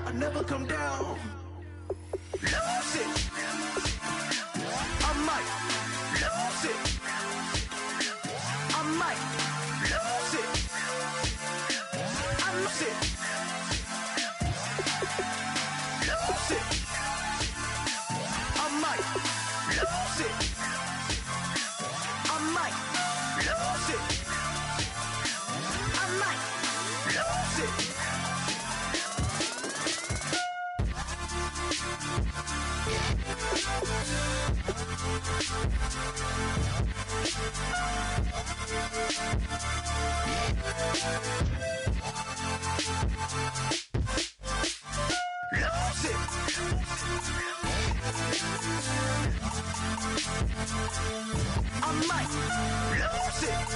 I never come down. Lose it. I might lose it. I might lose it. I lose it. Lose it. I might lose it. I might lose it. I might lose it. I might lose it.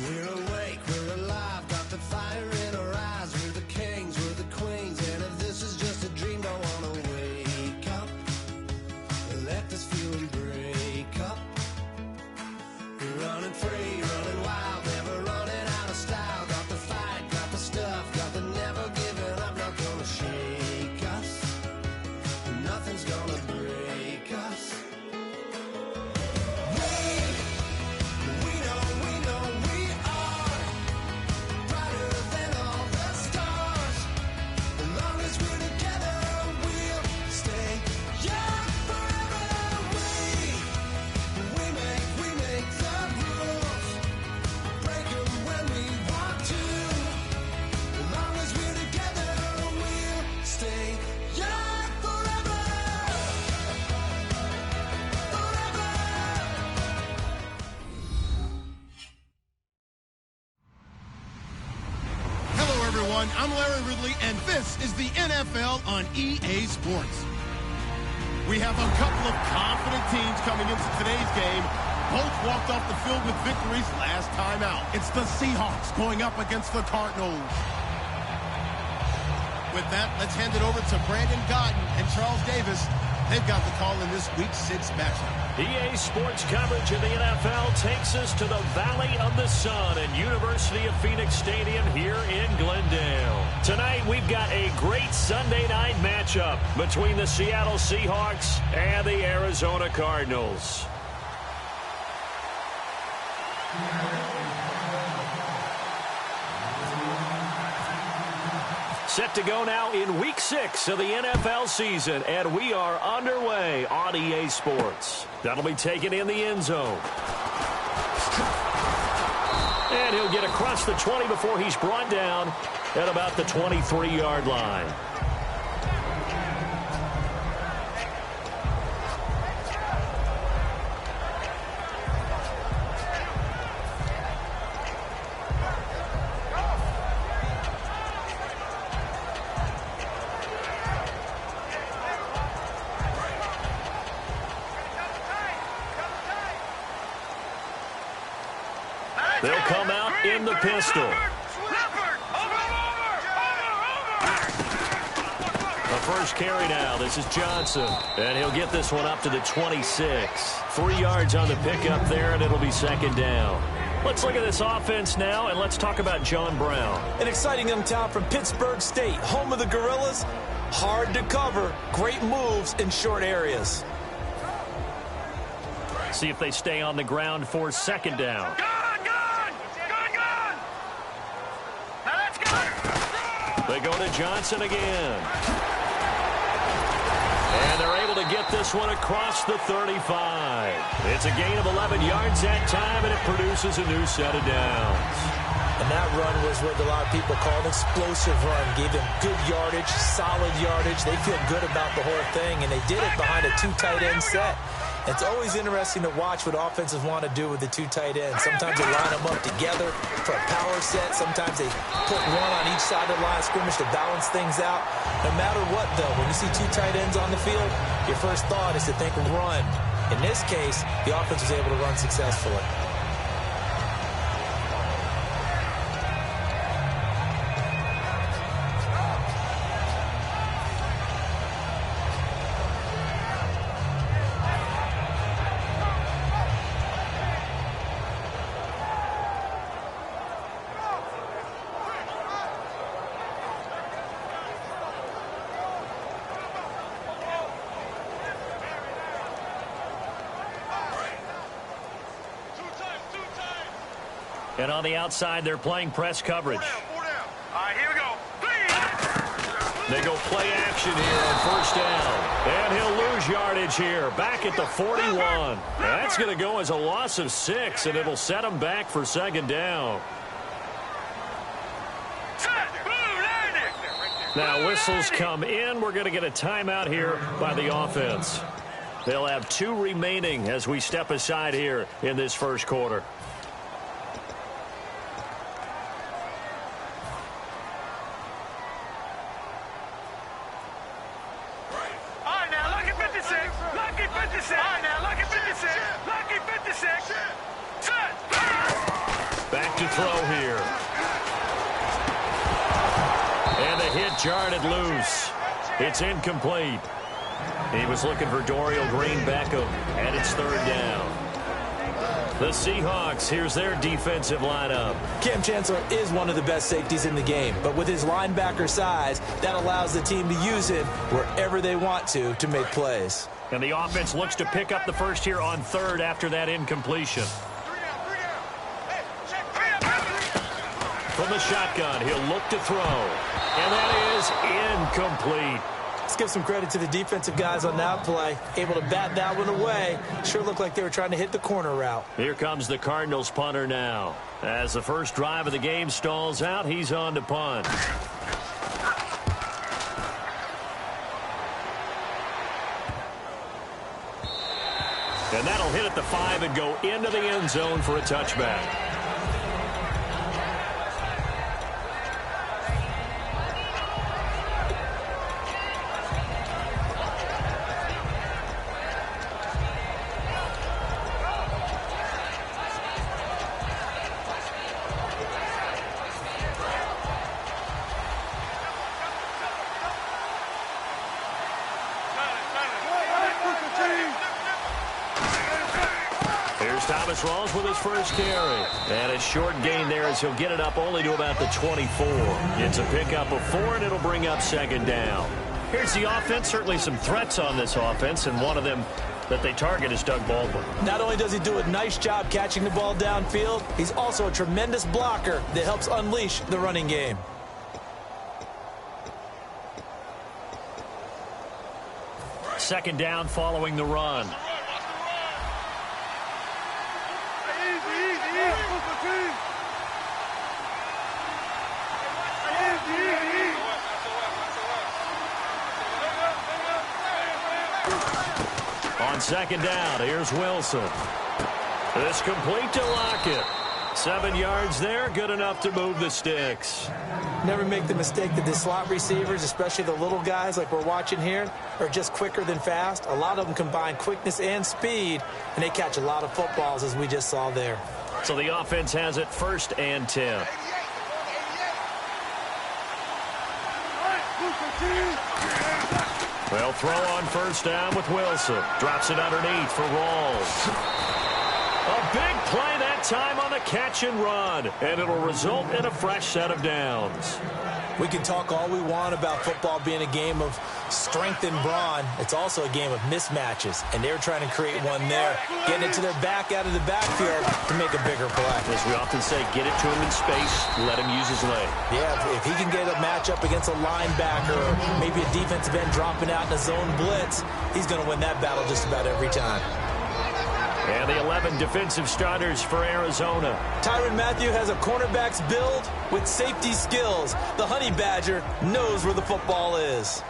We're awake, we're alive, got the fire in our eyes. We're the kings, we're the queens, and if this is just a dream, don't wanna wake up. Let this feeling break up. We're running free, running wild, never running out of style. Got the fight, got the stuff, got the never giving up. Not gonna shake us, nothing's gonna break us. I'm Larry Ridley, and this is the NFL on EA Sports. We have a couple of confident teams coming into today's game. Both walked off the field with victories last time out. It's the Seahawks going up against the Cardinals. With that, let's hand it over to Brandon Godden and Charles Davis. They've got the call in this Week 6 matchup. EA Sports coverage of the NFL takes us to the Valley of the Sun at University of Phoenix Stadium here in Glendale. Tonight, we've got a great Sunday night matchup between the Seattle Seahawks and the Arizona Cardinals. Set to go now in Week 6 of the NFL season, and we are underway on EA Sports. That'll be taken in the end zone. And he'll get across the 20 before he's brought down at about the 23-yard line. They'll come out in the pistol. The first carry now. This is Johnson. And he'll get this one up to the 26. 3 yards on the pickup there, and it'll be second down. Let's look at this offense now, and let's talk about John Brown. An exciting young talent from Pittsburgh State, home of the Gorillas. Hard to cover. Great moves in short areas. See if they stay on the ground for second down. They go to Johnson again. And they're able to get this one across the 35. It's a gain of 11 yards that time, and it produces a new set of downs. And that run was what a lot of people call an explosive run. Gave them good yardage, solid yardage. They feel good about the whole thing, and they did it behind a 2 tight end set. It's always interesting to watch what offenses want to do with the 2 tight ends. Sometimes they line them up together for a power set. Sometimes they put one on each side of the line of scrimmage to balance things out. No matter what, though, when you see 2 tight ends on the field, your first thought is to think run. In this case, the offense was able to run successfully. And on the outside, they're playing press coverage. 4 down. All right, here we go. They go play action here on first down. And he'll lose yardage here, back at the 41. That's going to go as a loss of 6, and it'll set him back for second down. Now whistles come in. We're going to get a timeout here by the offense. They'll have 2 remaining as we step aside here in this first quarter. Back to throw here. And the hit jarred loose. It's incomplete. He was looking for Dorial Green-Beckham, and it's third down. The Seahawks, here's their defensive lineup. Cam Chancellor is one of the best safeties in the game, but with his linebacker size, that allows the team to use him wherever they want to make plays. And the offense looks to pick up the first here on third after that incompletion. From the shotgun, he'll look to throw. And that is incomplete. Let's give some credit to the defensive guys on that play. Able to bat that one away. Sure looked like they were trying to hit the corner route. Here comes the Cardinals punter now. As the first drive of the game stalls out, he's on to punt. And that'll hit at the 5 and go into the end zone for a touchback. Rawls with his first carry. And a short gain there as he'll get it up only to about the 24. It's a pickup of 4, and it'll bring up second down. Here's the offense. Certainly some threats on this offense, and one of them that they target is Doug Baldwin. Not only does he do a nice job catching the ball downfield, he's also a tremendous blocker that helps unleash the running game. Second down following the run. On second down, here's Wilson. It's complete to Lockett. 7 yards there, good enough to move the sticks. Never make the mistake that the slot receivers, especially the little guys like we're watching here, are just quicker than fast. A lot of them combine quickness and speed, and they catch a lot of footballs, as we just saw there. So the offense has it 1st and 10. They'll throw on first down with Wilson. Drops it underneath for Rawls. A big play that time on the catch and run, and it'll result in a fresh set of downs. We can talk all we want about football being a game of strength and brawn. It's also a game of mismatches, and they're trying to create one there, getting it to their back out of the backfield to make a bigger play. As we often say, get it to him in space, let him use his leg. Yeah, if he can get a matchup against a linebacker or maybe a defensive end dropping out in a zone blitz, he's going to win that battle just about every time. And the 11 defensive starters for Arizona. Tyrann Mathieu has a cornerback's build with safety skills. The Honey Badger knows where the football is.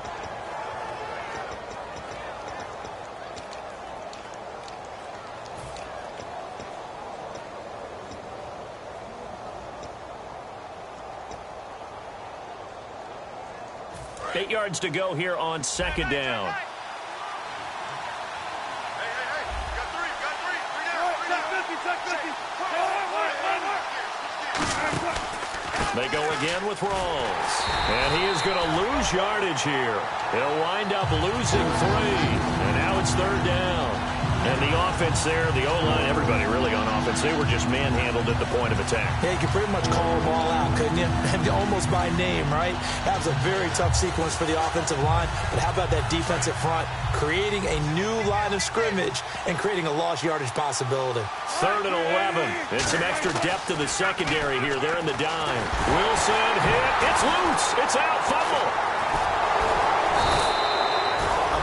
Eight yards to go here on second down. They go again with Rawls. And he is going to lose yardage here. He'll wind up losing 3. And now it's third down. And the offense there, the O-line, everybody really on offense, they were just manhandled at the point of attack. Yeah, you could pretty much call them all out, couldn't you? Almost by name, right? That was a very tough sequence for the offensive line. But how about that defensive front creating a new line of scrimmage and creating a lost yardage possibility? 3rd and 11. And some extra depth to the secondary here. They're in the dime. Wilson hit. It's loose. It's out. Fumble.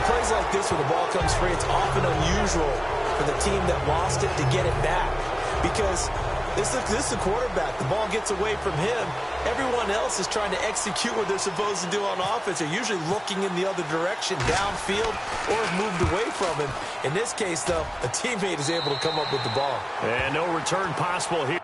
Plays like this when the ball comes free, it's often unusual for the team that lost it to get it back because this is the quarterback. The ball gets away from him. Everyone else is trying to execute what they're supposed to do on offense. They're usually looking in the other direction, downfield, or have moved away from him. In this case, though, a teammate is able to come up with the ball. And no return possible here.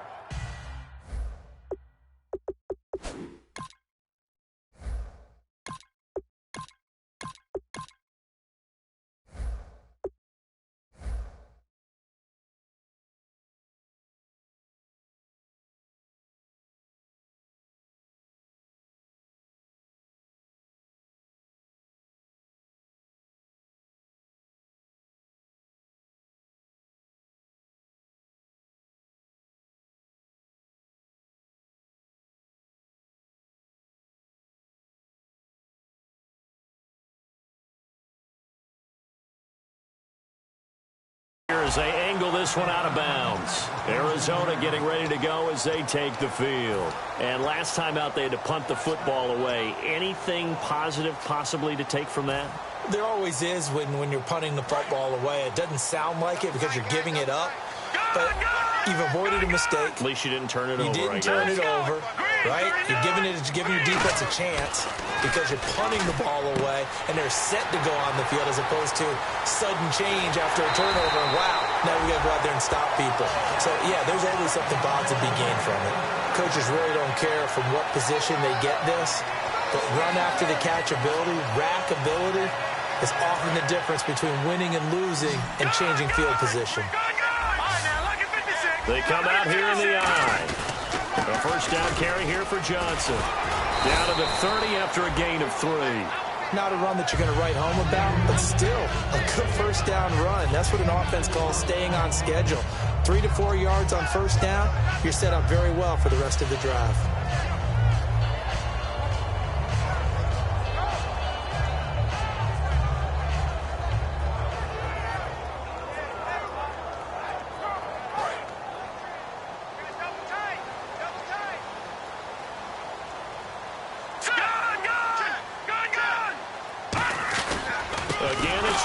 As they angle this one out of bounds. Arizona getting ready to go as they take the field. And last time out they had to punt the football away. Anything positive possibly to take from that? There always is when you're punting the football away. It doesn't sound like it because you're giving it up, but you've avoided a mistake. At least you didn't turn it over. You didn't turn it over, right? You're giving your defense a chance because you're punting the ball away, and they're set to go on the field as opposed to sudden change after a turnover, and wow, now we got to go out there and stop people. So, yeah, there's always something positive to be gained from it. Coaches really don't care from what position they get this, but run after the catch ability, rack ability, is often the difference between winning and losing and changing field position. They come out here in the eye. A first down carry here for Johnson. Down to the 30 after a gain of 3. Not a run that you're going to write home about, but still a good first down run. That's what an offense calls staying on schedule. 3 to 4 yards on first down, you're set up very well for the rest of the drive.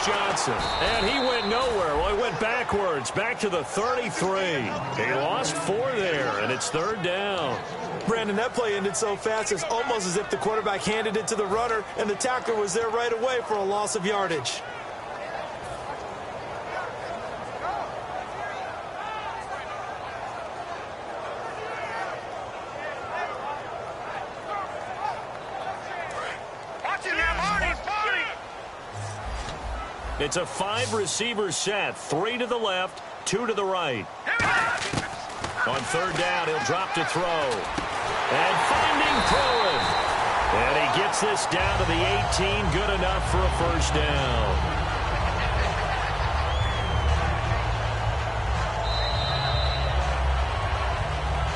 Johnson, and he went nowhere. Well, he went backwards, back to the 33. He lost 4 there, and it's third down. Brandon, that play ended so fast, it's almost as if the quarterback handed it to the runner, and the tackler was there right away for a loss of yardage. It's a 5-receiver set, 3 to the left, 2 to the right. On third down, he'll drop to throw. And finding throwing. And he gets this down to the 18, good enough for a first down.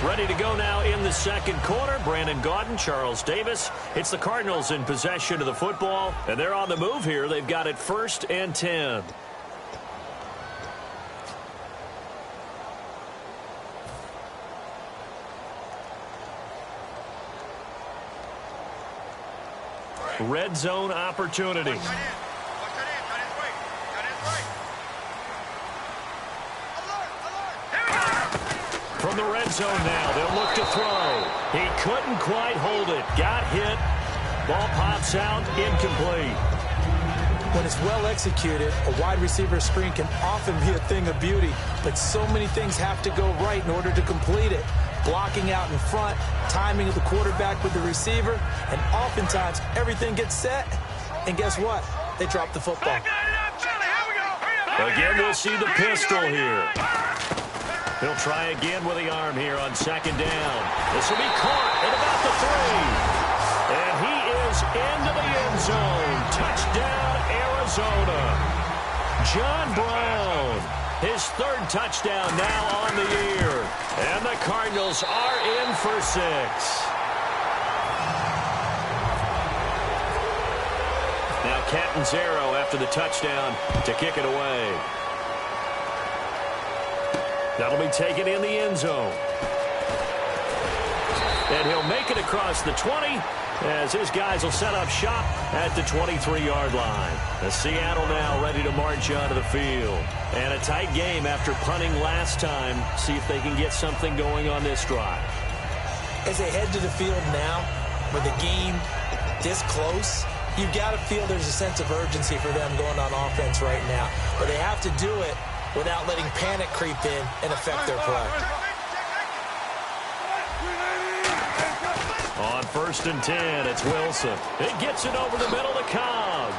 Ready to go now in the second quarter. Brandon Gaudin, Charles Davis. It's the Cardinals in possession of the football, and they're on the move here. They've got it 1st and 10. Red zone opportunity. From the red zone now, they'll look to throw. He couldn't quite hold it. Got hit. Ball pops out, incomplete. When it's well executed, a wide receiver screen can often be a thing of beauty, but so many things have to go right in order to complete it. Blocking out in front, timing of the quarterback with the receiver, and oftentimes everything gets set, and guess what? They drop the football. Again, we'll see the pistol here. He'll try again with the arm here on second down. This will be caught at about the 3. And he is into the end zone. Touchdown, Arizona. John Brown, his 3rd touchdown now on the year. And the Cardinals are in for 6. Now Catanzaro after the touchdown to kick it away. That'll be taken in the end zone. And he'll make it across the 20 as his guys will set up shop at the 23-yard line. The Seattle now ready to march onto the field. And a tight game after punting last time. See if they can get something going on this drive. As they head to the field now, with the game this close, you've got to feel there's a sense of urgency for them going on offense right now. But they have to do it without letting panic creep in and affect their play. On 1st and 10, it's Wilson. It gets it over the middle to Cobb.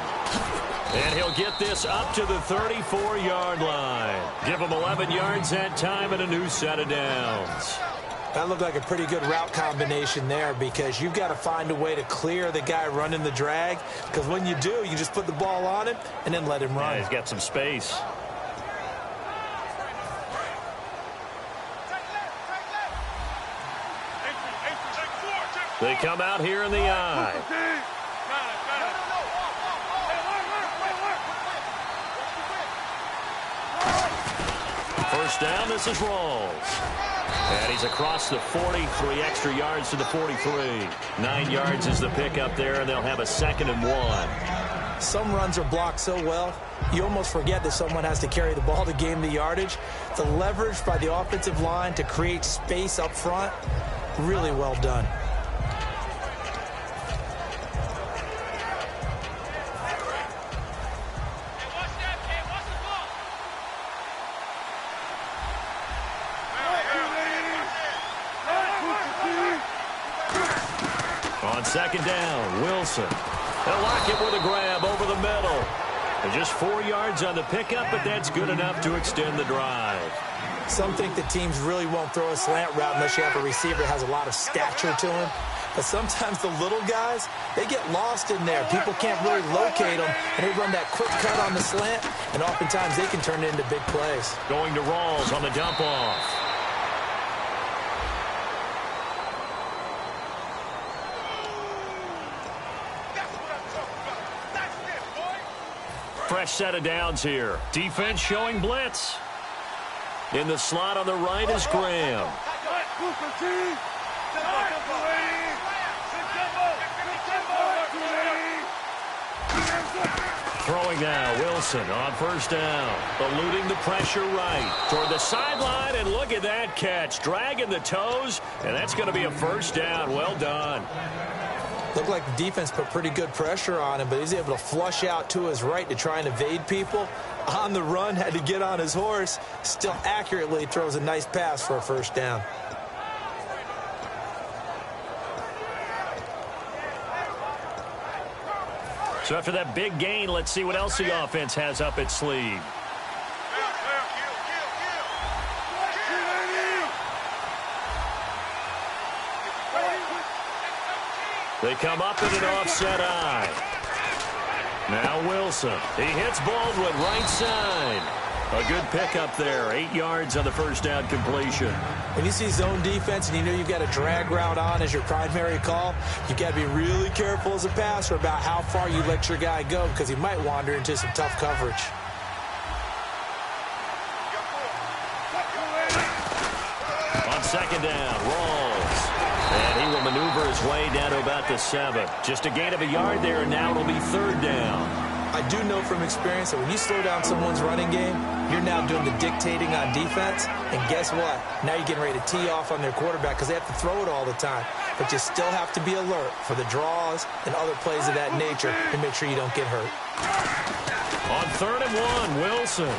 And he'll get this up to the 34-yard line. Give him 11 yards that time and a new set of downs. That looked like a pretty good route combination there because you've got to find a way to clear the guy running the drag, because when you do, you just put the ball on him and then let him run. Yeah, he's got some space. They come out here in the eye. First down, this is Rawls. And he's across the 40, 3 extra yards to the 43. 9 yards is the pickup there, and they'll have a 2nd and 1. Some runs are blocked so well, you almost forget that someone has to carry the ball to gain the yardage. The leverage by the offensive line to create space up front, really well done. On 2nd down, Wilson. They'll lock it with a grab over the middle. And just 4 yards on the pickup, but that's good enough to extend the drive. Some think that teams really won't throw a slant route unless you have a receiver that has a lot of stature to him. But sometimes the little guys, they get lost in there. People can't really locate them, and they run that quick cut on the slant, and oftentimes they can turn it into big plays. Going to Rawls on the dump-off. Fresh set of downs here. Defense showing blitz. In the slot on the right is Graham. Throwing now, Wilson on 1st down. Eluding the pressure right toward the sideline, and look at that catch. Dragging the toes, and that's going to be a 1st down. Well done. Looked like the defense put pretty good pressure on him, but he's able to flush out to his right to try and evade people. On the run, had to get on his horse. Still accurately throws a nice pass for a 1st down. So after that big gain, let's see what else the offense has up its sleeve. They come up in an offset eye. Now Wilson. He hits Baldwin right side. A good pickup there. 8 yards on the 1st down completion. When you see zone defense and you know you've got a drag route on as your primary call, you've got to be really careful as a passer about how far you let your guy go, because he might wander into some tough coverage. On 2nd down, Rawls. And he will maneuver his way down to about the 7. Just a gain of a yard there, and now it'll be 3rd down. I do know from experience that when you slow down someone's running game, you're now doing the dictating on defense. And guess what? Now you're getting ready to tee off on their quarterback because they have to throw it all the time. But you still have to be alert for the draws and other plays of that nature to make sure you don't get hurt. On 3rd and 1, Wilson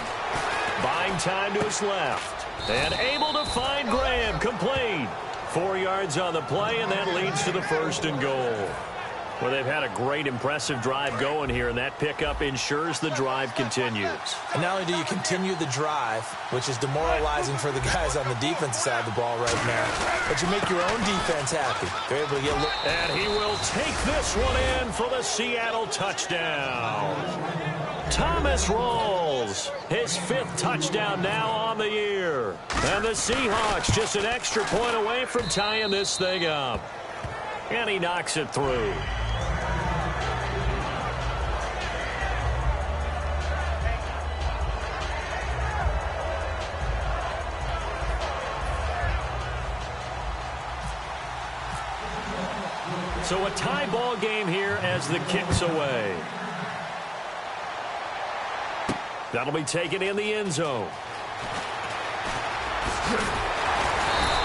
buying time to his left and able to find Graham, complete. 4 yards on the play, and that leads to the 1st and goal. Well, they've had a great, impressive drive going here, and that pickup ensures the drive continues. And not only do you continue the drive, which is demoralizing for the guys on the defensive side of the ball right now, but you make your own defense happy. They're able to get a look. And he will take this one in for the Seattle touchdown. Thomas rolls his 5th touchdown now on the year. And the Seahawks just an extra point away from tying this thing up. And he knocks it through. So a tie ball game here as the kick's away. That'll be taken in the end zone.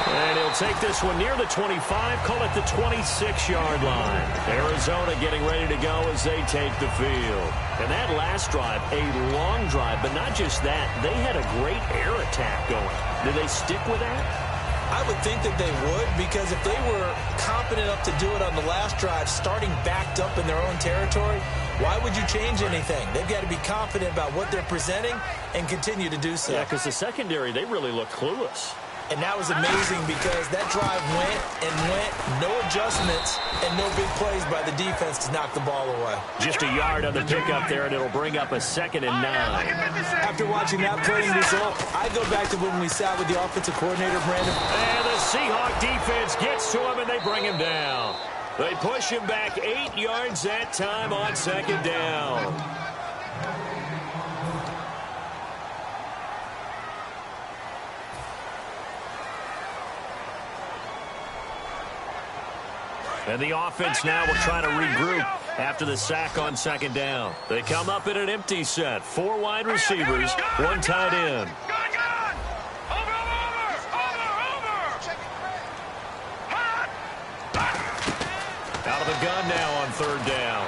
And he'll take this one near the 25, call it the 26-yard line. Arizona getting ready to go as they take the field. And that last drive, a long drive, but not just that. They had a great air attack going. Do they stick with that? I would think that they would, because if they were competent enough to do it on the last drive, starting backed up in their own territory, why would you change anything? They've got to be confident about what they're presenting and continue to do so. Yeah, because the secondary, they really look clueless. And that was amazing because that drive went and went, no adjustments, and no big plays by the defense to knock the ball away. Just a yard on the pickup there, and it'll bring up a 2nd and 9. After watching that playing result, I go back to when we sat with the offensive coordinator, Brandon. And the Seahawk defense gets to him, and they bring him down. They push him back 8 yards that time on 2nd down. And the offense now will try to regroup after the sack on 2nd down. They come up in an empty set. 4 wide receivers, 1 tight end. Out of the gun now on 3rd down.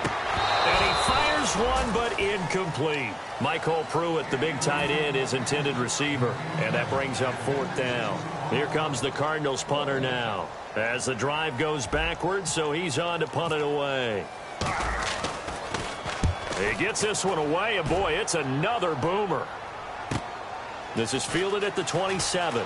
And he fires one, but incomplete. Michael Pruitt, the big tight end, is intended receiver. And that brings up 4th down. Here comes the Cardinals punter now. As the drive goes backwards, so he's on to punt it away. He gets this one away, and boy, it's another boomer. This is fielded at the 27.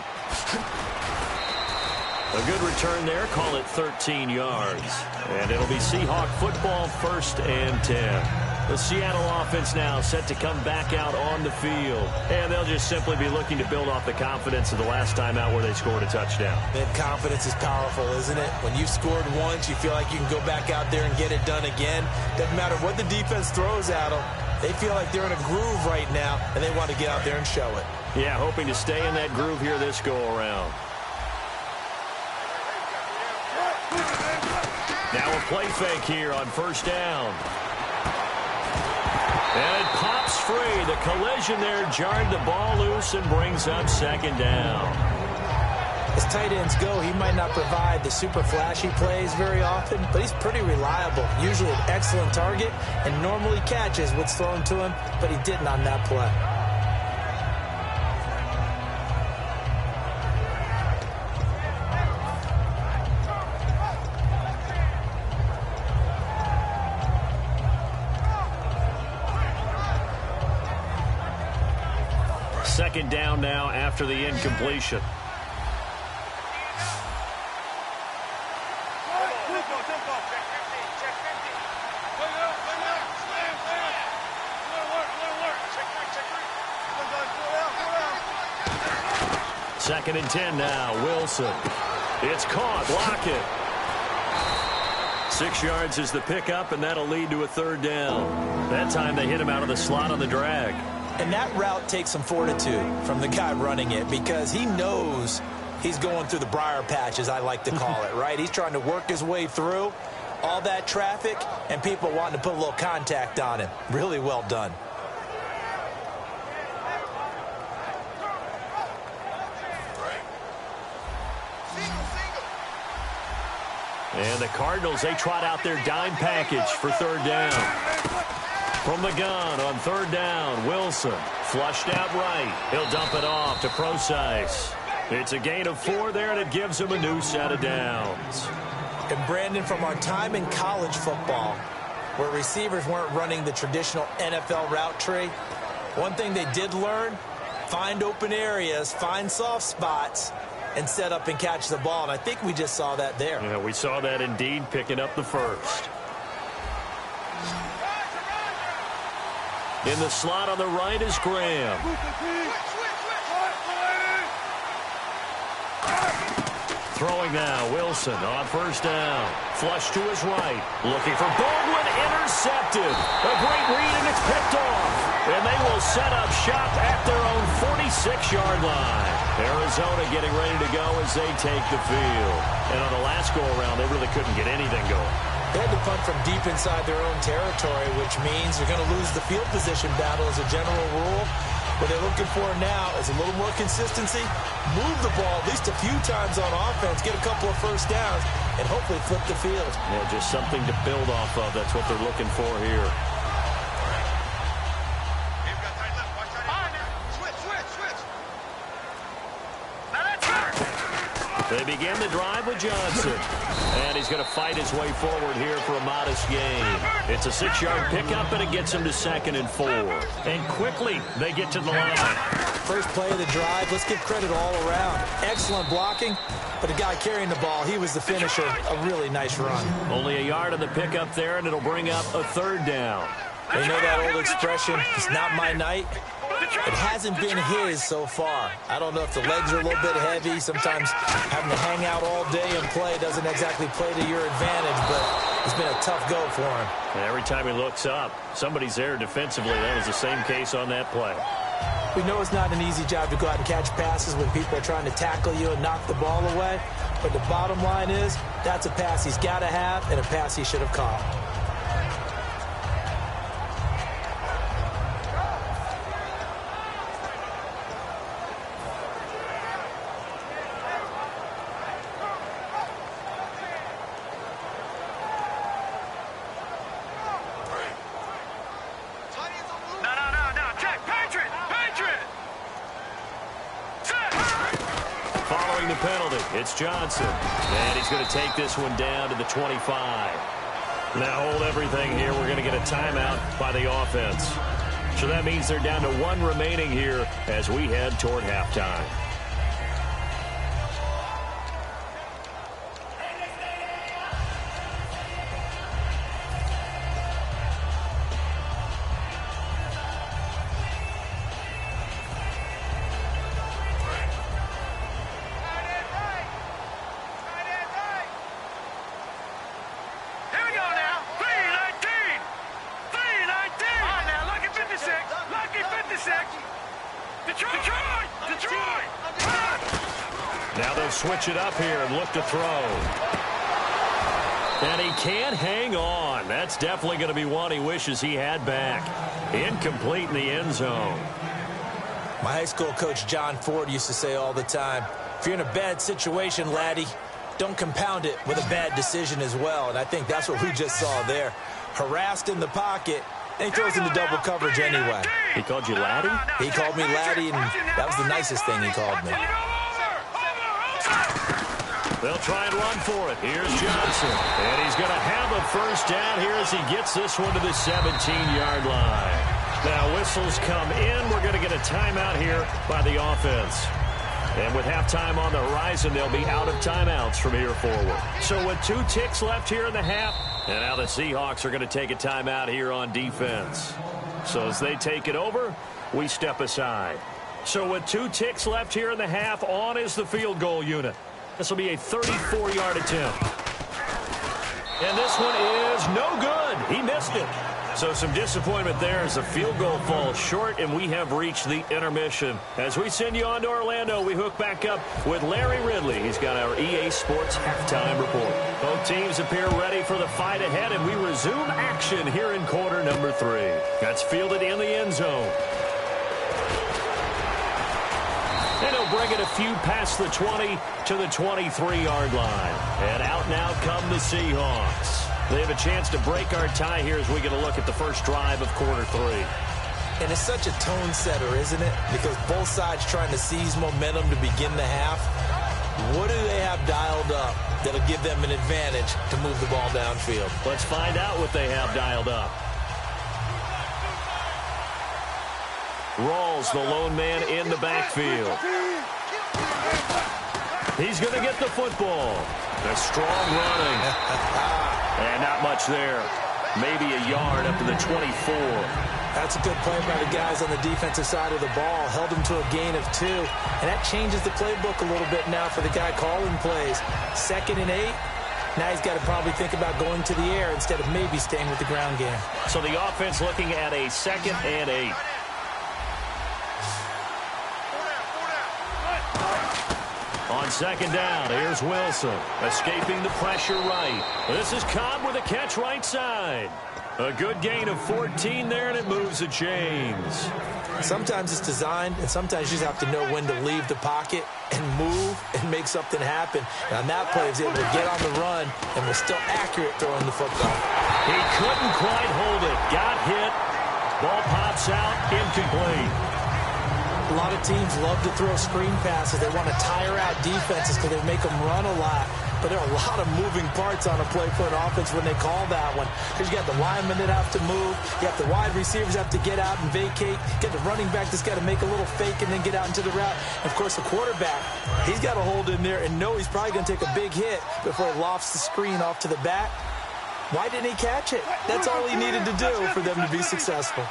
A good return there, call it 13 yards. And it'll be Seahawk football, 1st and 10. The Seattle offense now set to come back out on the field. And they'll just simply be looking to build off the confidence of the last time out where they scored a touchdown. That confidence is powerful, isn't it? When you've scored once, you feel like you can go back out there and get it done again. Doesn't matter what the defense throws at them. They feel like they're in a groove right now, and they want to get out there and show it. Yeah, hoping to stay in that groove here this go-around. Now a play fake here on 1st down. And it pops free. The collision there jarred the ball loose and brings up 2nd down. As tight ends go, he might not provide the super flashy plays very often, but he's pretty reliable. Usually an excellent target and normally catches what's thrown to him, but he didn't on that play. Second down now after the incompletion. Second and 10 now. Wilson. It's caught. Lockett. 6 yards is the pickup, and that'll lead to a 3rd down. That time they hit him out of the slot on the drag. And that route takes some fortitude from the guy running it because he knows he's going through the briar patch, as I like to call it, right? He's trying to work his way through. all that traffic, and people wanting to put a little contact on him. Really well done. And the Cardinals, they trot out their dime package for third down. From the gun on third down, Wilson flushed out right. He'll dump it off to Procise. It's a gain of 4 there, and it gives him a new set of downs. And Brandon, from our time in college football, where receivers weren't running the traditional NFL route tree, one thing they did learn, find open areas, find soft spots, and set up and catch the ball. And I think we just saw that there. Yeah, we saw that indeed, picking up the first. In the slot on the right is Graham. Throwing now, Wilson on first down. Flush to his right. Looking for Baldwin, intercepted. A great read, and it's picked off. And they will set up shop at their own 46-yard line. Arizona getting ready to go as they take the field. And on the last go-around, they really couldn't get anything going. They had to punt from deep inside their own territory, which means you're going to lose the field position battle as a general rule. What they're looking for now is a little more consistency, move the ball at least a few times on offense, get a couple of first downs, and hopefully flip the field. Yeah, just something to build off of. That's what they're looking for here. They begin the drive with Johnson. And he's going to fight his way forward here for a modest gain. It's a 6-yard pickup, and it gets him to 2nd and 4. And quickly, they get to the line. First play of the drive, let's give credit all around. Excellent blocking, but the guy carrying the ball, he was the finisher. A really nice run. Only a yard on the pickup there, and it'll bring up a 3rd down. You know that old expression, it's not my night? It hasn't been his so far. I don't know if the legs are a little bit heavy. Sometimes having to hang out all day and play doesn't exactly play to your advantage, but it's been a tough go for him. And every time he looks up, somebody's there defensively. That was the same case on that play. We know it's not an easy job to go out and catch passes when people are trying to tackle you and knock the ball away, but the bottom line is that's a pass he's got to have and a pass he should have caught. It's Johnson, and he's going to take this one down to the 25. Now hold everything here. We're going to get a timeout by the offense. So that means they're down to 1 remaining here as we head toward halftime. Now they'll switch it up here and look to throw. And he can't hang on. That's definitely going to be one he wishes he had back. Incomplete in the end zone. My high school coach, John Ford, used to say all the time, if you're in a bad situation, laddie, don't compound it with a bad decision as well. And I think that's what we just saw there. Harassed in the pocket, and he throws into double coverage anyway. He called you laddie? He called me laddie, and that was the nicest thing he called me. They'll try and run for it. Here's Johnson. And he's going to have a first down here as he gets this one to the 17-yard line. Now whistles come in. We're going to get a timeout here by the offense. And with halftime on the horizon, they'll be out of timeouts from here forward. So with 2 ticks left here in the half, and now the Seahawks are going to take a timeout here on defense. So as they take it over, we step aside. So with 2 ticks left here in the half, on is the field goal unit. This will be a 34-yard attempt. And this one is no good. He missed it. So some disappointment there as the field goal falls short, and we have reached the intermission. As we send you on to Orlando, we hook back up with Larry Ridley. He's got our EA Sports halftime report. Both teams appear ready for the fight ahead, and we resume action here in quarter number 3. That's fielded in the end zone. And he'll bring it a few past the 20 to the 23-yard line. And out now come the Seahawks. They have a chance to break our tie here as we get a look at the first drive of quarter 3. And it's such a tone setter, isn't it? Because both sides trying to seize momentum to begin the half. What do they have dialed up that'll give them an advantage to move the ball downfield? Let's find out what they have dialed up. Rawls, the lone man in the backfield. He's going to get the football. A strong running. And not much there. Maybe a yard up to the 24. That's a good play by the guys on the defensive side of the ball. Held him to a gain of 2. And that changes the playbook a little bit now for the guy calling plays. 2nd and 8. Now he's got to probably think about going to the air instead of maybe staying with the ground game. So the offense looking at a 2nd and 8. On 2nd down, here's Wilson, escaping the pressure right. This is Cobb with a catch right side. A good gain of 14 there, and it moves the chains. Sometimes it's designed, and sometimes you just have to know when to leave the pocket and move and make something happen. And on that play, he was able to get on the run and was still accurate throwing the football. He couldn't quite hold it. Got hit. Ball pops out, incomplete. A lot of teams love to throw screen passes. They want to tire out defenses because they make them run a lot. But there are a lot of moving parts on a play for an offense when they call that one. Because you got the linemen that have to move. You have the wide receivers have to get out and vacate. You got the running back that's got to make a little fake and then get out into the route. And, of course, the quarterback, he's got to hold in there and know he's probably going to take a big hit before he lofts the screen off to the back. Why didn't he catch it? That's all he needed to do for them to be successful.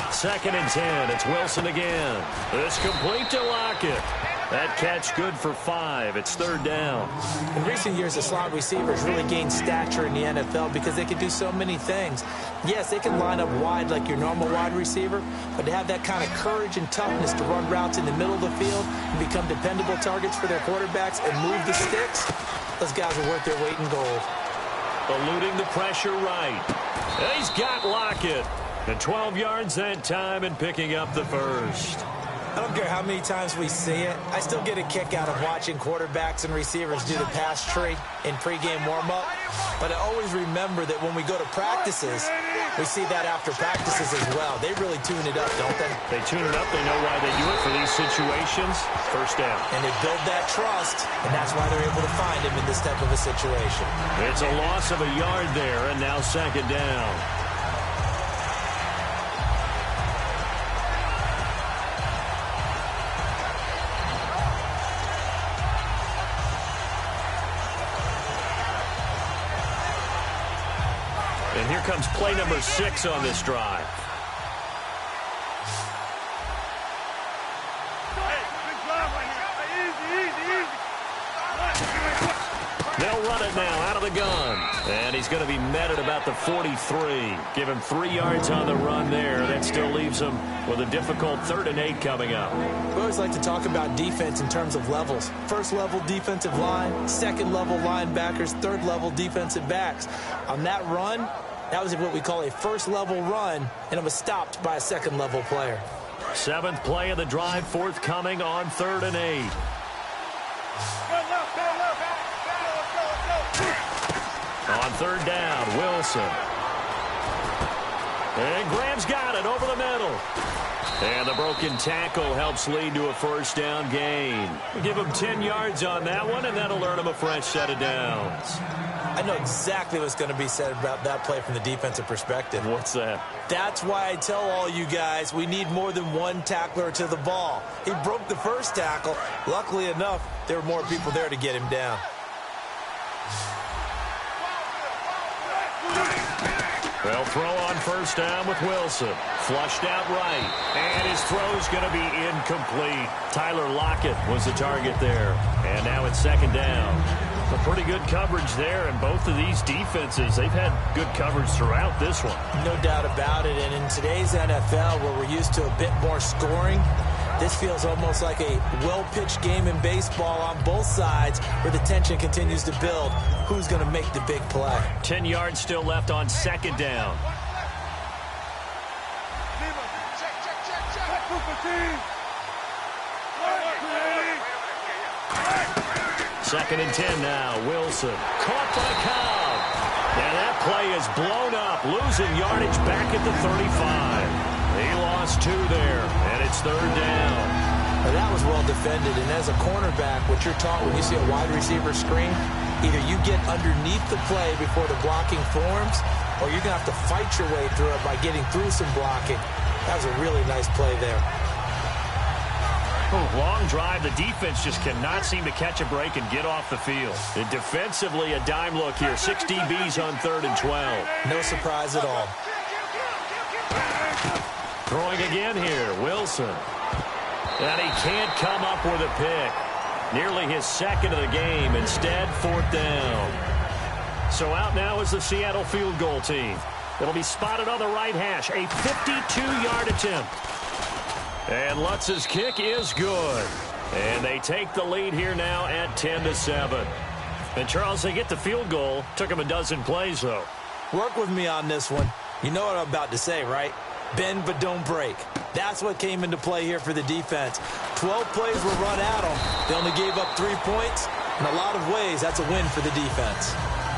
2nd and 10. It's Wilson again. It's complete to Lockett. That catch good for 5. It's 3rd down. In recent years, the slot receivers really gained stature in the NFL because they can do so many things. Yes, they can line up wide like your normal wide receiver, but to have that kind of courage and toughness to run routes in the middle of the field and become dependable targets for their quarterbacks and move the sticks, those guys are worth their weight in gold. Eluding the pressure right. And he's got Lockett. And 12 yards that time and picking up the first. I don't care how many times we see it. I still get a kick out of watching quarterbacks and receivers do the pass tree in pregame warm-up. But I always remember that when we go to practices, we see that after practices as well. They really tune it up, don't they? They tune it up. They know why they do it for these situations. First down. And they build that trust, and that's why they're able to find him in this type of a situation. It's a loss of a yard there, and now 2nd down. And here comes play number 6 on this drive. They'll run it now out of the gun. And he's going to be met at about the 43. Give him 3 yards on the run there. That still leaves him with a difficult 3rd and 8 coming up. We always like to talk about defense in terms of levels. 1st level defensive line, 2nd level linebackers, 3rd level defensive backs. On that run, that was what we call a 1st level run, and it was stopped by a 2nd level player. 7th play of the drive, forthcoming on 3rd and 8. On 3rd down, Wilson. And Graham's got it over the middle. And the broken tackle helps lead to a 1st down gain. Give him 10 yards on that one, and that'll earn him a fresh set of downs. I know exactly what's going to be said about that play from the defensive perspective. What's that? That's why I tell all you guys we need more than one tackler to the ball. He broke the 1st tackle. Luckily enough, there were more people there to get him down. They'll throw on 1st down with Wilson. Flushed out right. And his throw's going to be incomplete. Tyler Lockett was the target there. And now it's 2nd down. A pretty good coverage there, and both of these defenses, they've had good coverage throughout this one. No doubt about it, and in today's NFL, where we're used to a bit more scoring, this feels almost like a well-pitched game in baseball on both sides where the tension continues to build. Who's going to make the big play? 10 yards still left on second down. Second and 10 now. Wilson caught by Cobb. And that play is blown up, losing yardage back at the 35. He lost 2 there, and it's third down. Now, that was well defended, and as a cornerback, what you're taught when you see a wide receiver screen, either you get underneath the play before the blocking forms, or you're going to have to fight your way through it by getting through some blocking. That was a really nice play there. Long drive. The defense just cannot seem to catch a break and get off the field. And defensively, a dime look here. 6 DBs on 3rd and 12. No surprise at all. Throwing again here, Wilson. And he can't come up with a pick. Nearly his second of the game. Instead, 4th down. So out now is the Seattle field goal team. It'll be spotted on the right hash. A 52-yard attempt. And Lutz's kick is good. And they take the lead here now at 10-7. And, Charles, they get the field goal. Took them a dozen plays, though. Work with me on this one. You know what I'm about to say, right? Bend but don't break. That's what came into play here for the defense. 12 plays were run at them. They only gave up 3 points. In a lot of ways, that's a win for the defense.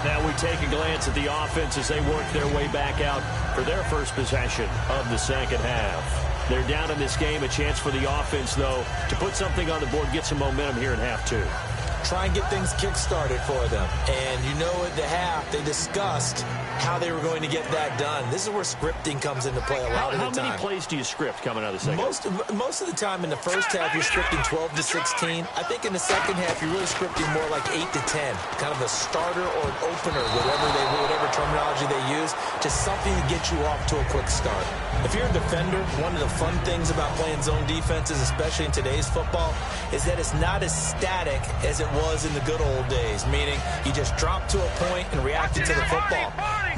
Now we take a glance at the offense as they work their way back out for their first possession of the second half. They're down in this game. A chance for the offense, though, to put something on the board, get some momentum here in half 2. Try and get things kick-started for them. And you know at the half, they discussed how they were going to get that done. This is where scripting comes into play a lot of the time. How many plays do you script coming out of the second? Most of the time in the first half, you're scripting 12 to 16. I think in the second half, you're really scripting more like 8 to 10. Kind of a starter or an opener, whatever terminology they use, just something to get you off to a quick start. If you're a defender, one of the fun things about playing zone defenses, especially in today's football, is that it's not as static as it was in the good old days, meaning you just drop to a point and reacted to the football.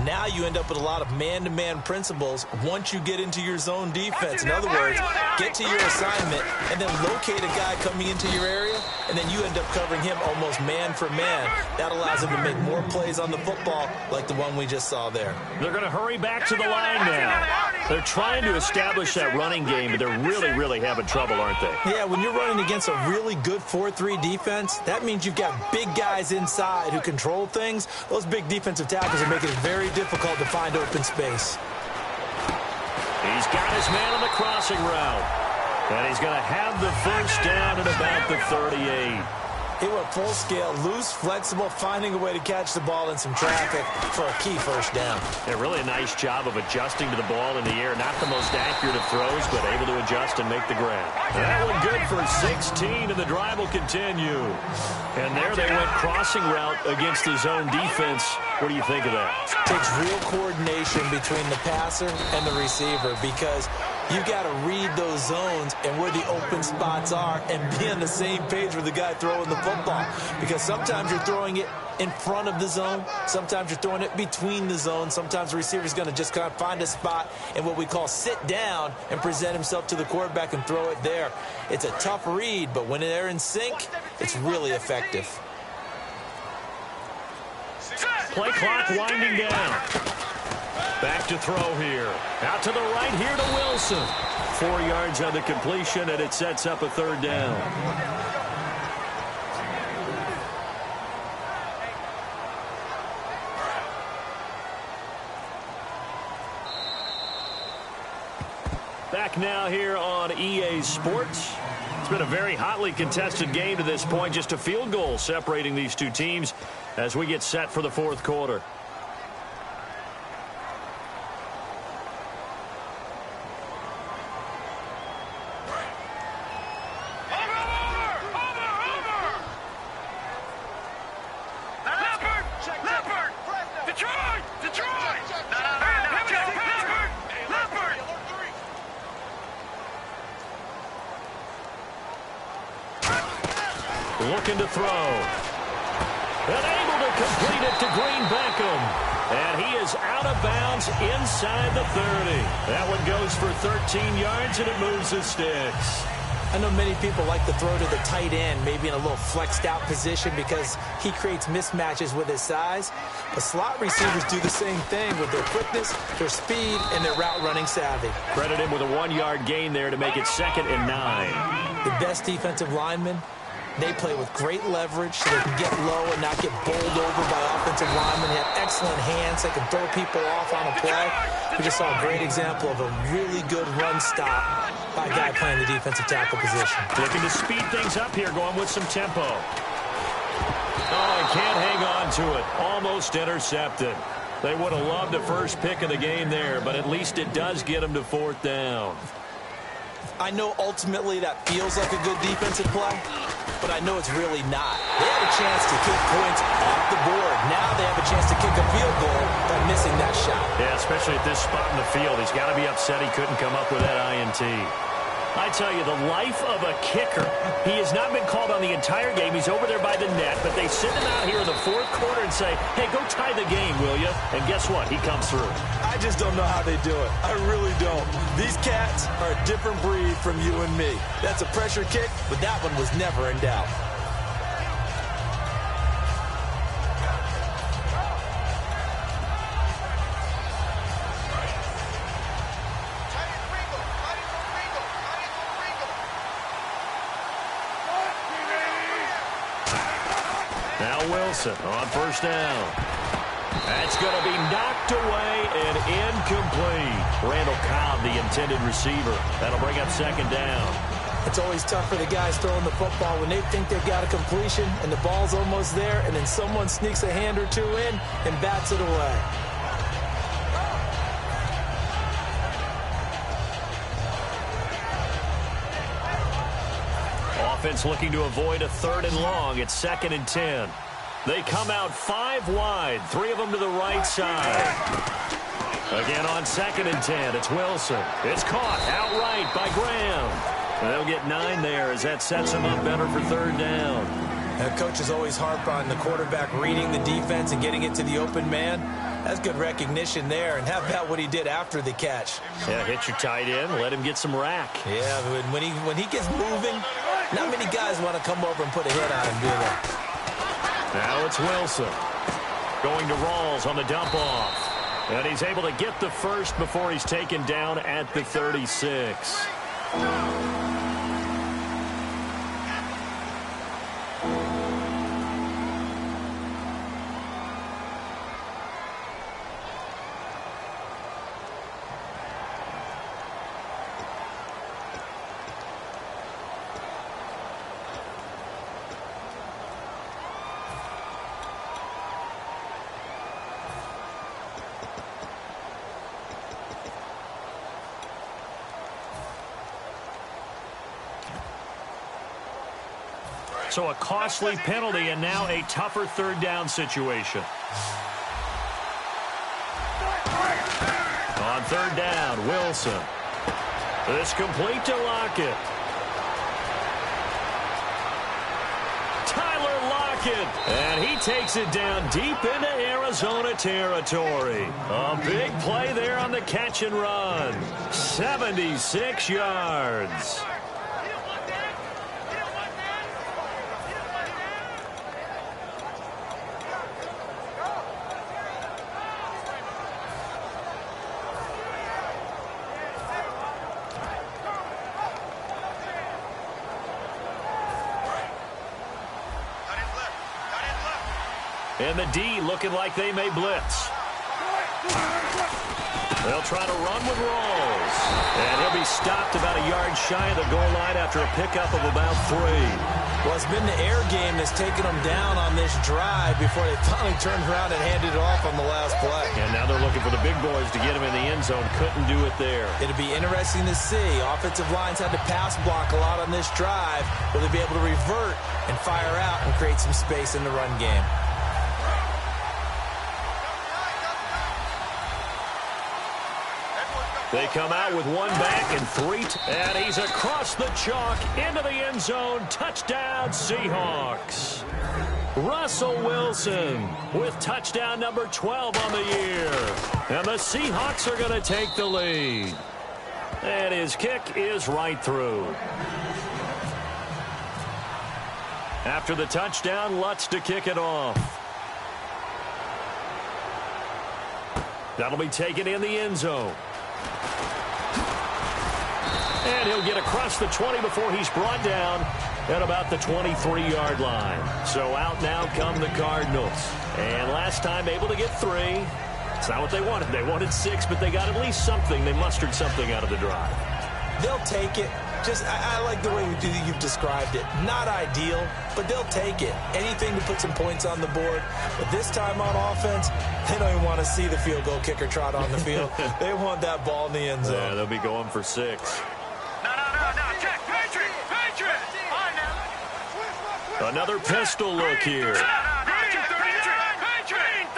Now you end up with a lot of man-to-man principles once you get into your zone defense. In other words, get to your assignment and then locate a guy coming into your area, and then you end up covering him almost man for man. That allows him to make more plays on the football like the one we just saw there. They're going to hurry back to the line now. They're trying to establish that running game, but they're really having trouble, aren't they? Yeah, when you're running against a really good 4-3 defense, that means you've got big guys inside who control things. Those big defensive tackles are making it very difficult to find open space. He's got his man on the crossing route. And he's going to have the first down at about the 38. He went full scale, loose, flexible, finding a way to catch the ball in some traffic for a key first down. Yeah, really a nice job of adjusting to the ball in the air. Not the most accurate of throws, but able to adjust and make the grab. That one good for 16, and the drive will continue. And there they went crossing route against the zone defense. What do you think of that? Takes real coordination between the passer and the receiver, because you got to read those zones and where the open spots are and be on the same page with the guy throwing the football. Because sometimes you're throwing it in front of the zone. Sometimes you're throwing it between the zones. Sometimes the receiver's going to just kind of find a spot and what we call sit down and present himself to the quarterback and throw it there. It's a tough read, but when they're in sync, it's really effective. Play clock winding down. Back to throw here. Out to the right here to Wilson. 4 yards on the completion, and it sets up a third down. Back now here on EA Sports. It's been a very hotly contested game to this point. Just a field goal separating these two teams as we get set for the fourth quarter. Looking to throw. And able to complete it to Green Beckham. And he is out of bounds inside the 30. That one goes for 13 yards, and it moves the sticks. I know many people like to throw to the tight end, maybe in a little flexed out position because he creates mismatches with his size. But slot receivers do the same thing with their quickness, their speed, and their route running savvy. Credit him with a 1-yard gain there to make it 2nd and 9. The best defensive linemen, they play with great leverage so they can get low and not get bowled over by offensive linemen. They have excellent hands. They can throw people off on a play. We just saw a great example of a really good run stop by a guy playing the defensive tackle position. Looking to speed things up here, going with some tempo. Oh, he can't hang on to it. Almost intercepted. They would have loved the first pick of the game there, but at least it does get them to 4th down. I know ultimately that feels like a good defensive play, but I know it's really not. They had a chance to kick points off the board. Now they have a chance to kick a field goal by missing that shot. Yeah, especially at this spot in the field. He's got to be upset he couldn't come up with that INT. I tell you, the life of a kicker. He has not been called on the entire game. He's over there by the net, but they send him out here in the 4th quarter and say, hey, go tie the game, will you? And guess what? He comes through. I just don't know how they do it. I really don't. These cats are a different breed from you and me. That's a pressure kick, but that one was never in doubt. Now Wilson on 1st down. That's going to be knocked away and incomplete. Randall Cobb, the intended receiver. That'll bring up 2nd down. It's always tough for the guys throwing the football when they think they've got a completion and the ball's almost there, and then someone sneaks a hand or two in and bats it away. Offense looking to avoid a 3rd and long. It's 2nd and 10. They come out 5 wide, 3 of them to the right side. Again on 2nd and 10, it's Wilson. It's caught outright by Graham. They'll get 9 there as that sets them up better for 3rd down. The coaches always harp on the quarterback reading the defense and getting it to the open man. That's good recognition there. And how about what he did after the catch? Yeah, hit your tight end, let him get some rack. Yeah, when he gets moving, not many guys want to come over and put a hit on him, do they? Now it's Wilson. Going to Rawls on the dump-off. And he's able to get the first before he's taken down at the 36. So a costly penalty and now a tougher 3rd down situation. On 3rd down, Wilson. This complete to Lockett. Tyler Lockett. And he takes it down deep into Arizona territory. A big play there on the catch and run. 76 yards. And the D looking like they may blitz. They'll try to run with Rawls. And he'll be stopped about a yard shy of the goal line after a pickup of about 3. Well, it's been the air game that's taken them down on this drive before they finally turned around and handed it off on the last play. And now they're looking for the big boys to get him in the end zone. Couldn't do it there. It'll be interesting to see. Offensive lines had to pass block a lot on this drive. Will they be able to revert and fire out and create some space in the run game? They come out with 1 back and 3. And he's across the chalk into the end zone. Touchdown, Seahawks. Russell Wilson with touchdown number 12 on the year. And the Seahawks are going to take the lead. And his kick is right through. After the touchdown, Lutz to kick it off. That'll be taken in the end zone. And he'll get across the 20 before he's brought down at about the 23-yard line. So out now come the Cardinals. And last time able to get 3. It's not what they wanted. They wanted 6, but they got at least something. They mustered something out of the drive. They'll take it. I like the way you've described it. Not ideal, but they'll take it. Anything to put some points on the board. But this time on offense, they don't even want to see the field goal kicker trot on the field. They want that ball in the end zone. Yeah, they'll be going for 6. No. Check. Patriot. Fine now. Another pistol look here. Patriot. 39.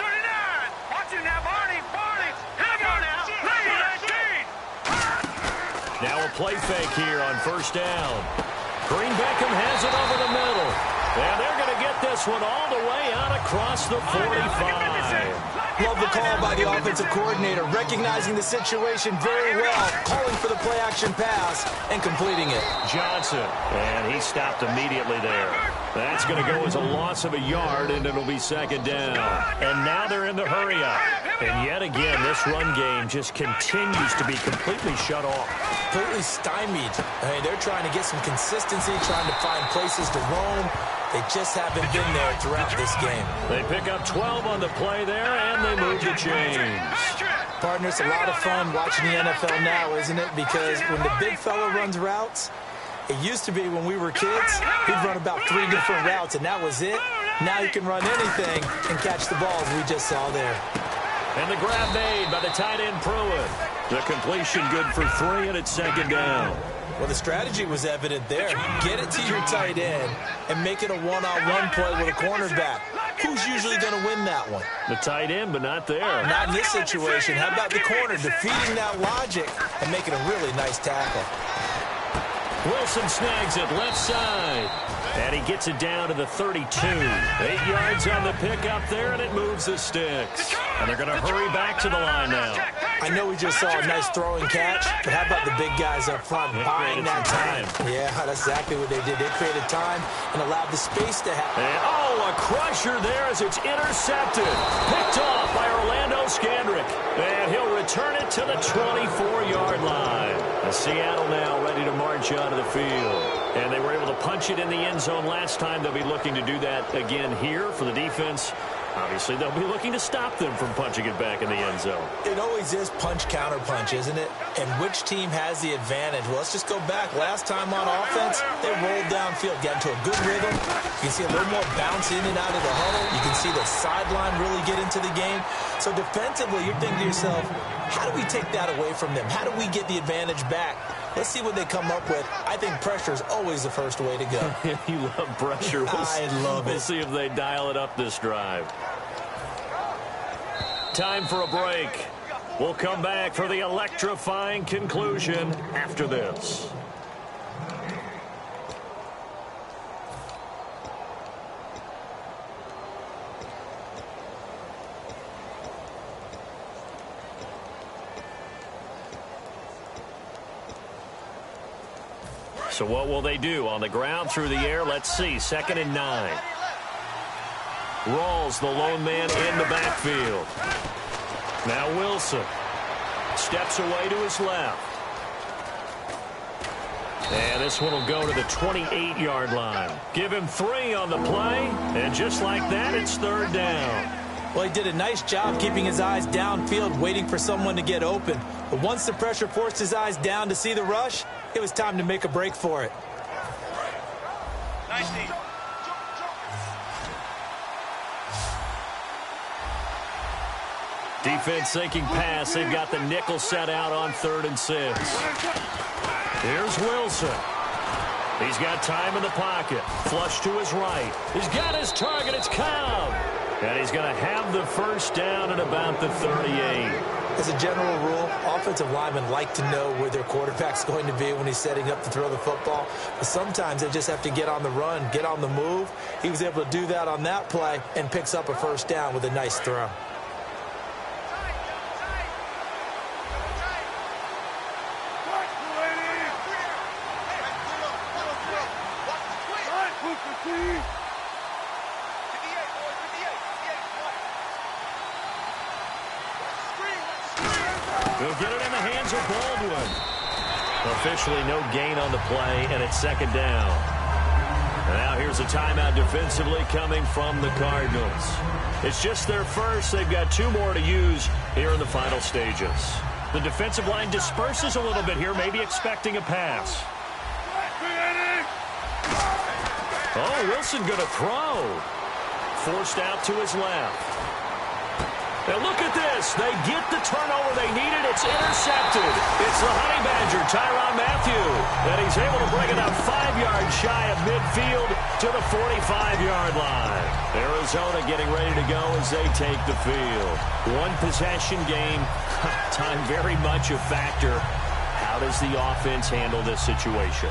Watch it now, Barney. Here we go now. 19. Now a play fake here on first down. Green Beckham has it over the middle. And they're going to get this one all the way out across the 45. Love the call by the offensive coordinator, recognizing the situation very well, calling for the play-action pass and completing it. Johnson, and he stopped immediately there. That's going to go as a loss of a yard, and it'll be second down. And now they're in the hurry-up. And yet again, this run game just continues to be completely shut off. Completely stymied. I mean, they're trying to get some consistency, trying to find places to roam. They just haven't been there throughout this game. They pick up 12 on the play there, and they move the chains. Partner, it's a lot of fun watching the NFL now, isn't it? Because when the big fella runs routes, it used to be when we were kids, he'd run about 3 different routes, and that was it. Now he can run anything and catch the balls we just saw there. And the grab made by the tight end Pruitt. The completion good for 3, and it's second down. Well, the strategy was evident there. Get it to your tight end and make it a one-on-one play with a cornerback. Who's usually going to win that one? The tight end, but not there. Not in this situation. How about the corner defeating that logic and making a really nice tackle? Wilson snags it left side. And he gets it down to the 32. 8 yards on the pickup there, and it moves the sticks. And they're going to hurry back to the line now. I know we just saw a nice throwing catch, but how about the big guys up front buying that time? Yeah, that's exactly what they did. They created time and allowed the space to happen. And, a crusher there as it's intercepted. Picked off by Orlando Scandrick. And he'll return it to the 24-yard line. Seattle now ready to march out of the field. And they were able to punch it in the end zone last time. They'll be looking to do that again here for the defense. Obviously, they'll be looking to stop them from punching it back in the end zone. It always is punch-counter-punch, isn't it? And which team has the advantage? Well, let's just go back. Last time on offense, they rolled downfield, got into a good rhythm. You can see a little more bounce in and out of the huddle. You can see the sideline really get into the game. So defensively, you're thinking to yourself, how do we take that away from them? How do we get the advantage back? Let's see what they come up with. I think pressure is always the first way to go. You love pressure. I love it. We'll see if they dial it up this drive. Time for a break. We'll come back for the electrifying conclusion after this. So what will they do? On the ground, through the air? Let's see. 2nd and 9. Rawls, the lone man in the backfield. Now Wilson steps away to his left. And this one will go to the 28-yard line. Give him 3 on the play. And just like that, it's 3rd down. Well, he did a nice job keeping his eyes downfield, waiting for someone to get open. But once the pressure forced his eyes down to see the rush, it was time to make a break for it. Nice knee. Defense thinking pass. They've got the nickel set out on 3rd and 6. Here's Wilson. He's got time in the pocket. Flush to his right. He's got his target. It's Cobb. And he's going to have the first down at about the 38. As a general rule, offensive linemen like to know where their quarterback's going to be when he's setting up to throw the football. But sometimes they just have to get on the run, get on the move. He was able to do that on that play and picks up a first down with a nice throw. He'll get it in the hands of Baldwin. Officially no gain on the play, and it's second down. And now here's a timeout defensively coming from the Cardinals. It's just their first. They've got 2 more to use here in the final stages. The defensive line disperses a little bit here, maybe expecting a pass. Oh, Wilson going to throw. Forced out to his left. Now look at this. They get the turnover they needed. It's intercepted. It's the Honey Badger, Tyrann Mathieu. And he's able to bring it up 5 yards shy of midfield to the 45-yard line. Arizona getting ready to go as they take the field. 1 possession game. Time very much a factor. How does the offense handle this situation?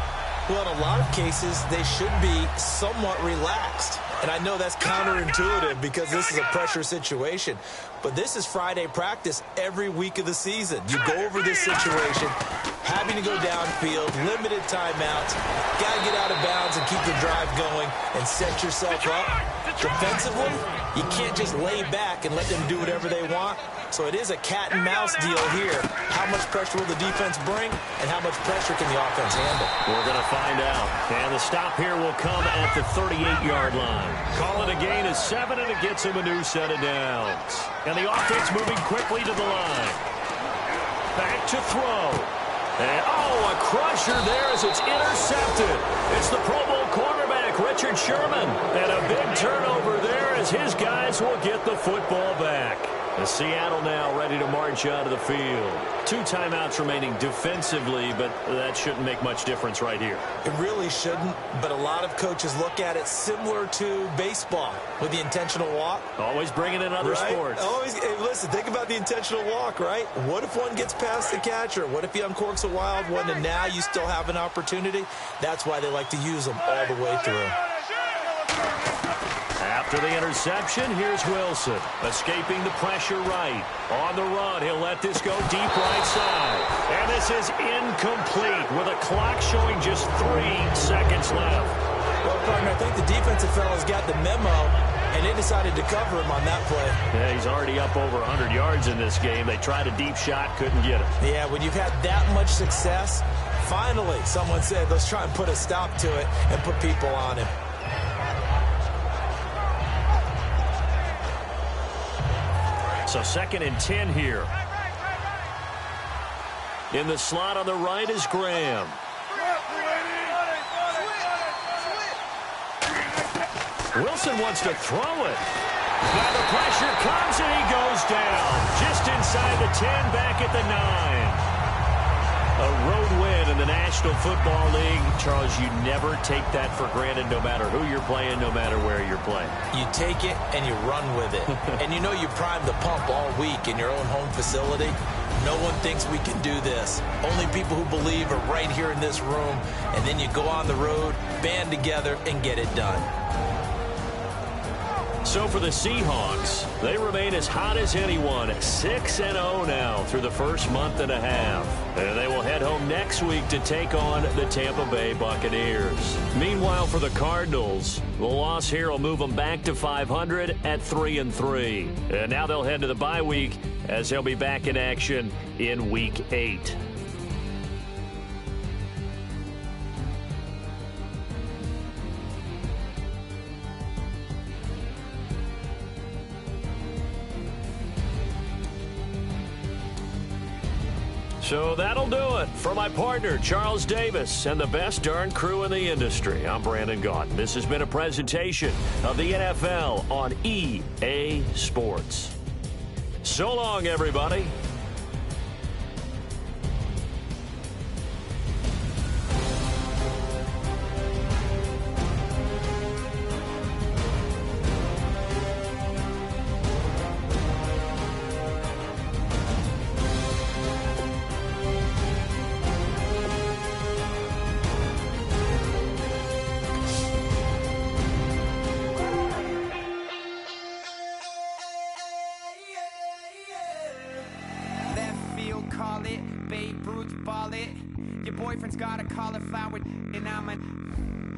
Well, in a lot of cases, they should be somewhat relaxed. And I know that's counterintuitive because this is a pressure situation. But this is Friday practice every week of the season. You go over this situation, having to go downfield, limited timeouts, got to get out of bounds and keep the drive going and set yourself up. Defensively, you can't just lay back and let them do whatever they want. So it is a cat-and-mouse deal here. How much pressure will the defense bring, and how much pressure can the offense handle? We're going to find out. And the stop here will come at the 38-yard line. Call it a gain of 7, and it gets him a new set of downs. And the offense moving quickly to the line. Back to throw. And, a crusher there as it's intercepted. It's the Pro Bowl cornerback, Richard Sherman. And a big turnover there as his guys will get the football back. And Seattle now ready to march out of the field. 2 timeouts remaining defensively, but that shouldn't make much difference right here. It really shouldn't, but a lot of coaches look at it similar to baseball with the intentional walk. Always bringing in other sports. Always, hey, listen, think about the intentional walk, right? What if one gets past the catcher? What if he uncorks a wild one and now you still have an opportunity? That's why they like to use them all the way through. After the interception, here's Wilson. Escaping the pressure right. On the run, he'll let this go deep right side. And this is incomplete with a clock showing just 3 seconds left. Well, partner, I think the defensive fellas got the memo, and they decided to cover him on that play. Yeah, he's already up over 100 yards in this game. They tried a deep shot, couldn't get it. Yeah, when you've had that much success, finally someone said, let's try and put a stop to it and put people on him. So 2nd and 10 here. In the slot on the right is Graham. Wilson wants to throw it. Now the pressure comes and he goes down. Just inside the 10, back at the 9. A road win in the National Football League. Charles, you never take that for granted no matter who you're playing, no matter where you're playing. You take it and you run with it. And you know you prime the pump all week in your own home facility. No one thinks we can do this. Only people who believe are right here in this room. And then you go on the road, band together, and get it done. So for the Seahawks, they remain as hot as anyone, 6-0 now through the first month and a half. And they will head home next week to take on the Tampa Bay Buccaneers. Meanwhile, for the Cardinals, the loss here will move them back to 500 at 3-3. And now they'll head to the bye week as they'll be back in action in Week 8. So that'll do it. For my partner, Charles Davis, and the best darn crew in the industry, I'm Brandon Gaudin. This has been a presentation of the NFL on EA Sports. So long, everybody. it. Babe Ruth, ball it. Your boyfriend's got a cauliflower, and I'm a...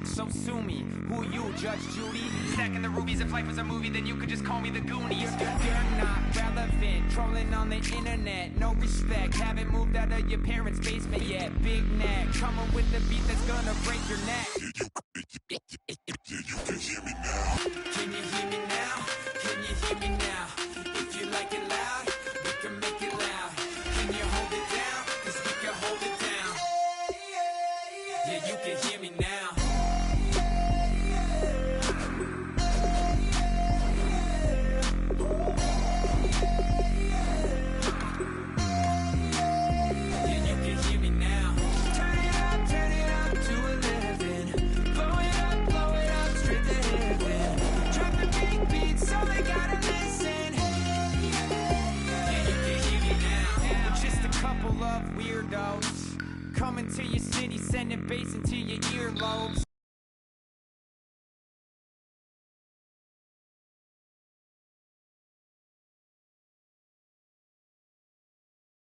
So sue me, who you, Judge Judy? Stacking the rubies, if life was a movie, then you could just call me the Goonies. You're not relevant, trolling on the internet, no respect. Haven't moved out of your parents' basement yet. Big neck, coming with the beat that's gonna break your neck. You can hear me now. Can you hear me now? Can you hear me now? If you like it loud, we can make it loud. Can you hold it down? 'Cause we can hold it down. Yeah, you can hear me now. Weirdos coming to your city, sending bass into your earlobes.